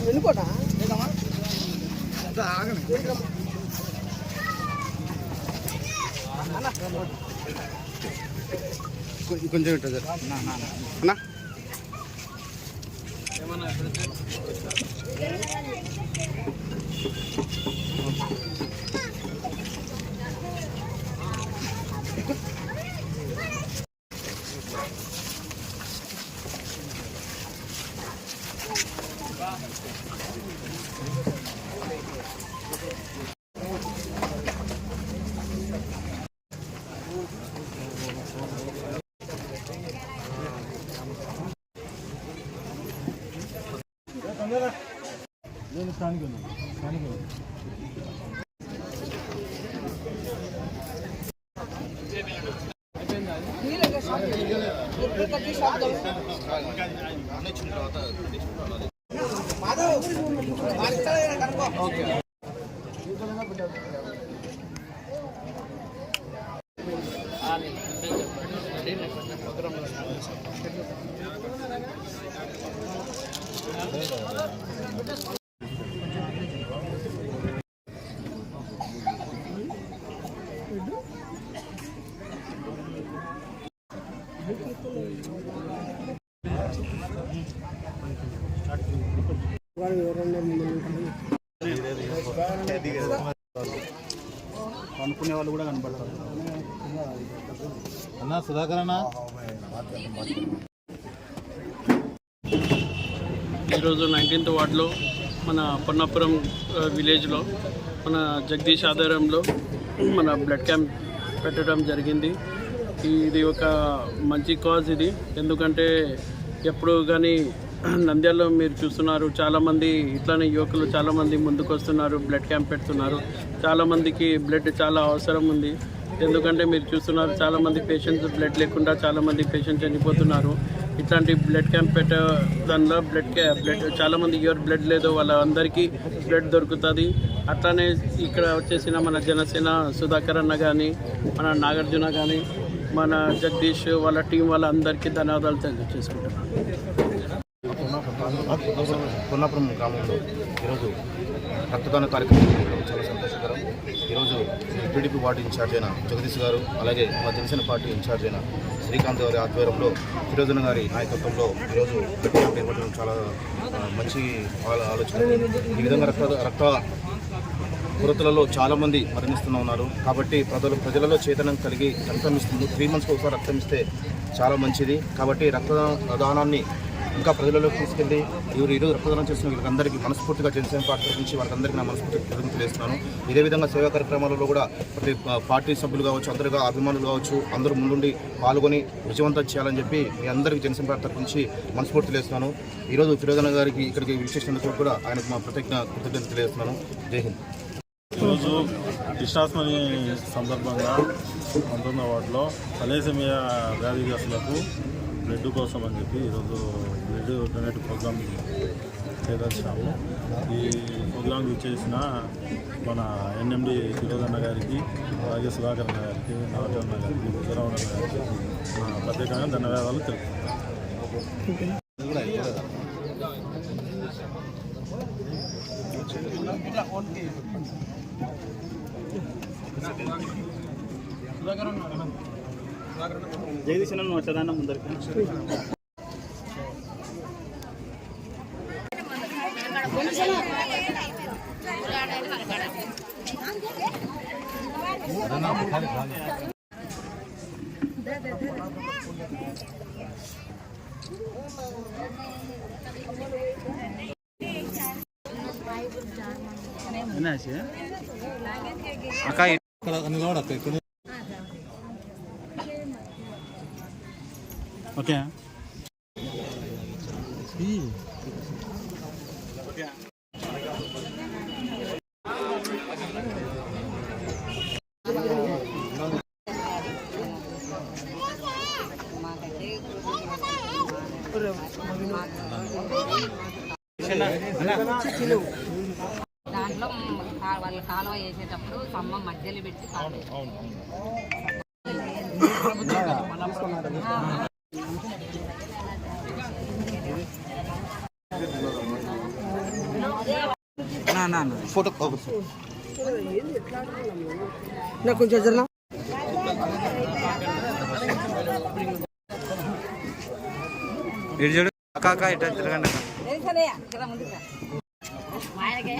వెళ్ళిపోటా కొంచెం ఉంటుంది అన్నా ఏమన్నా నేను స్థానిక అనుకునే వాళ్ళు కూడా కనబడతారు అన్నా సుధాకర్ అన్న. ఈరోజు 19th వార్డులో మన పొన్నాపురం విలేజ్లో మన జగదీష్ ఆధ్వర్యంలో మన బ్లడ్ క్యాంప్ పెట్టడం జరిగింది. ఇది ఒక మంచి కాజ్ ఇది. ఎందుకంటే ఎప్పుడు కానీ నంద్యాలలో మీరు చూస్తున్నారు, చాలామంది ఇట్లానే యువకులు చాలామంది ముందుకు వస్తున్నారు, బ్లడ్ క్యాంప్ పెడుతున్నారు. చాలామందికి బ్లడ్ చాలా అవసరం ఉంది. ఎందుకంటే మీరు చూస్తున్నారు, చాలామంది పేషెంట్స్ బ్లడ్ లేకుండా చాలామంది పేషెంట్స్ చనిపోతున్నారు. ఇట్లాంటి బ్లడ్ క్యాంప్ పెట్టే దానిలో బ్లడ్ చాలామంది ఎవరు బ్లడ్ లేదో వాళ్ళందరికీ బ్లడ్ దొరుకుతుంది. అట్లానే ఇక్కడ వచ్చేసిన మన జనసేన సుధాకర్ అన్న కానీ, మన నాగార్జున కానీ, మన జగదీష్ వాళ్ళ టీం వాళ్ళందరికీ ధన్యవాదాలు తెలియజేసుకుంటున్నాను. పొన్నాపురం గ్రామంలో ఈరోజు రక్తదాన కార్యక్రమం చాలా సంతోషకరం. ఈరోజు టీడీపీ వార్డు ఇన్ఛార్జ్ అయిన జగదీష్ గారు, అలాగే మా జనసేన పార్టీ ఇన్ఛార్జ్ అయిన శ్రీకాంత్ గారి ఆధ్వర్యంలో ఫిరోజన్ గారి నాయకత్వంలో ఈరోజు బ్లడ్ క్యాంప్ ఏర్పడడం చాలా మంచి ఆలోచన. ఈ విధంగా రక్త కొరతలలో చాలామంది మరణిస్తూ ఉన్నారు. కాబట్టి ప్రజలలో చైతన్యం కలిగి రక్తం ఇస్తుంది. 3 monthsకి ఒకసారి రక్తం ఇస్తే చాలా మంచిది. కాబట్టి రక్తదానాన్ని ఇంకా ప్రజలలోకి తీసుకెళ్ళి ఈరోజు రక్తదానం చేసిన వీళ్ళందరికీ మనస్ఫూర్తిగా జనసేన పార్టీ నుంచి వాళ్ళందరికీ నా మనస్ఫూర్తిగా కృతజ్ఞతలు తెలియజేస్తున్నాను. ఇదే విధంగా సేవా కార్యక్రమాలలో కూడా ప్రతి పార్టీ సభ్యులు కావచ్చు, అందరుగా అభిమానులు కావచ్చు, అందరూ ముందుండి పాల్గొని విజయవంతం చేయాలని చెప్పి మీ అందరికీ జనసేన పార్టీ తరఫు నుంచి మనస్ఫూర్తి తెలియజేస్తున్నాను. ఈరోజు ఫిరోజన్ గారికి ఇక్కడికి విచ్చేసినందుకు కూడా ఆయనకు మా కృతజ్ఞతలు తెలియజేస్తున్నాను. జై హింద్. ఈరోజు కృష్ణాష్టమి సందర్భంగా 19వ వార్డులో తలేసేమియా వ్యాధిగ్రస్తులకు బ్లడ్ కోసం అని చెప్పి ఈరోజు బ్లడ్ డొనేట్ ప్రోగ్రామ్ చేదర్చాము. ఈ ప్రోగ్రాం చేసిన మన ఎన్ఎండి ఫిరోజన్న గారికి, అలాగే సుధాకర్ అన్న గారికి, నాగార్జున గారికి, బుద్ధరావు అన్న గారికి ప్రత్యేకంగా ధన్యవాదాలు తెలుపుతున్నాను. జగదీశ్ అన్న వచ్చేదాన్న ముందరికి ఓకే దాంట్లో వాళ్ళు కాలువ వేసేటప్పుడు స్తంభం మధ్యలో పెట్టి ఫోటో కొంచెం జరనా కాకా ఇట్లా తిరగండి ఆయనకే